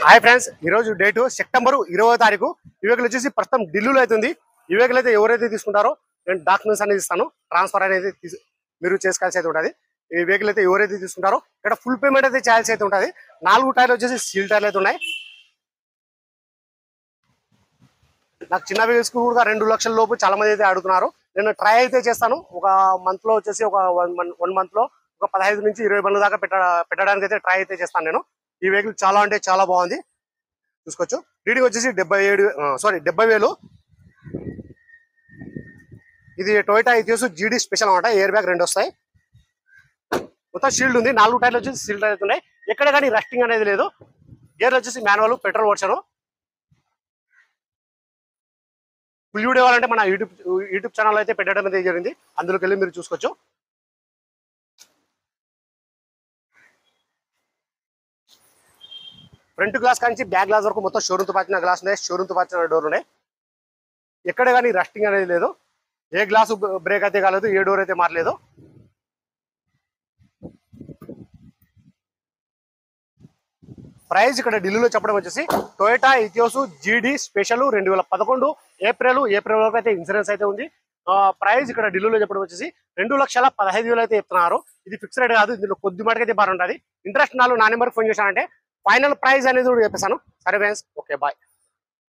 Hi friends, ఈ రోజు date September 20వ తారీఖు. ఈ వెహికల్ వచ్చేసి ప్రస్తుతం ఢిల్లీలో అవుతుంది. ఈ వెహికల్ అయితే ఎవరైతే తీసుకుంటారో నేను డాక్యుమెంట్స్ అనేది ఇస్తాను, ట్రాన్స్ఫర్ అనేది మీరు చేసుకోవాల్సి అయితే ఉంటుంది. ఈ వెహికల్ అయితే ఎవరైతే తీసుకుంటారో ఇక్కడ ఫుల్ పేమెంట్ అయితే చేయాల్సి అయితే ఉంటుంది. 4 టైర్లు వచ్చేసి సీల్ టైర్లు అయితే ఉన్నాయి. నాకు చిన్న వెహికల్స్ కూడా 2 లక్షల లోపు చాలా మంది అయితే అడుగుతున్నారు. నేను ట్రై అయితే చేస్తాను. ఒక మంత్ లో వచ్చేసి ఒక 1 మంత్ లో ఒక 15 నుంచి 20 బండ్ల దాకా పెట్టడానికి అయితే ట్రై అయితే చేస్తాను నేను. ఈ వెహికల్ చాలా అంటే చాలా బాగుంది, చూసుకోవచ్చు. రీడింగ్ వచ్చేసి 70,000. ఇది టొయోటా ఇథియోస్ జీడీ స్పెషల్ అనమాట. ఎయిర్ బ్యాగ్ 2 వస్తాయి. మొత్తం షీల్డ్ ఉంది. 4 టైర్లు వచ్చేసి సీల్ టైర్ అవుతున్నాయి. ఎక్కడ కానీ రస్టింగ్ అనేది లేదు. గేర్లు వచ్చేసి manual petrol version. Full video కావాలంటే మన యూట్యూబ్ ఛానల్ అయితే పెట్టడం అయితే జరిగింది, అందులోకి వెళ్ళి మీరు చూసుకోవచ్చు. ఫ్రంట్ గ్లాస్ కానీ బ్యాక్ గ్లాస్ వరకు మొత్తం షోరూమ్ తో పాచిన గ్లాస్ ఉన్నాయి, షోరూమ్ తో పాచిన డోర్ ఉన్నాయి. ఎక్కడ కానీ రస్టింగ్ అనేది లేదు. ఏ గ్లాస్ బ్రేక్ అయితే కాలేదు, ఏ డోర్ అయితే మారలేదు. ప్రైస్ ఇక్కడ ఢిల్లీలో చెప్పడం వచ్చేసి టొయోటా ఇథియోస్ జీడీ స్పెషల్ 2011 ఏప్రిల్ వరకు అయితే ఇన్సూరెన్స్ అయితే ఉంది. ప్రైస్ ఇక్కడ ఢిల్లీలో చెప్పడం వచ్చేసి 2,15,000 అయితే చెప్తున్నారు. ఇది ఫిక్స్ రేట్ కాదు, ఇందులో కొద్ది మటుకు అయితే బాగుంటుంది. ఇంట్రెస్ట్ నా నెంబర్కి ఫోన్ చేశానంటే ఫైనల్ ప్రైస్ అనేది కూడా చెప్పేసాను. సరే ఫ్రెండ్స్, ఓకే బాయ్.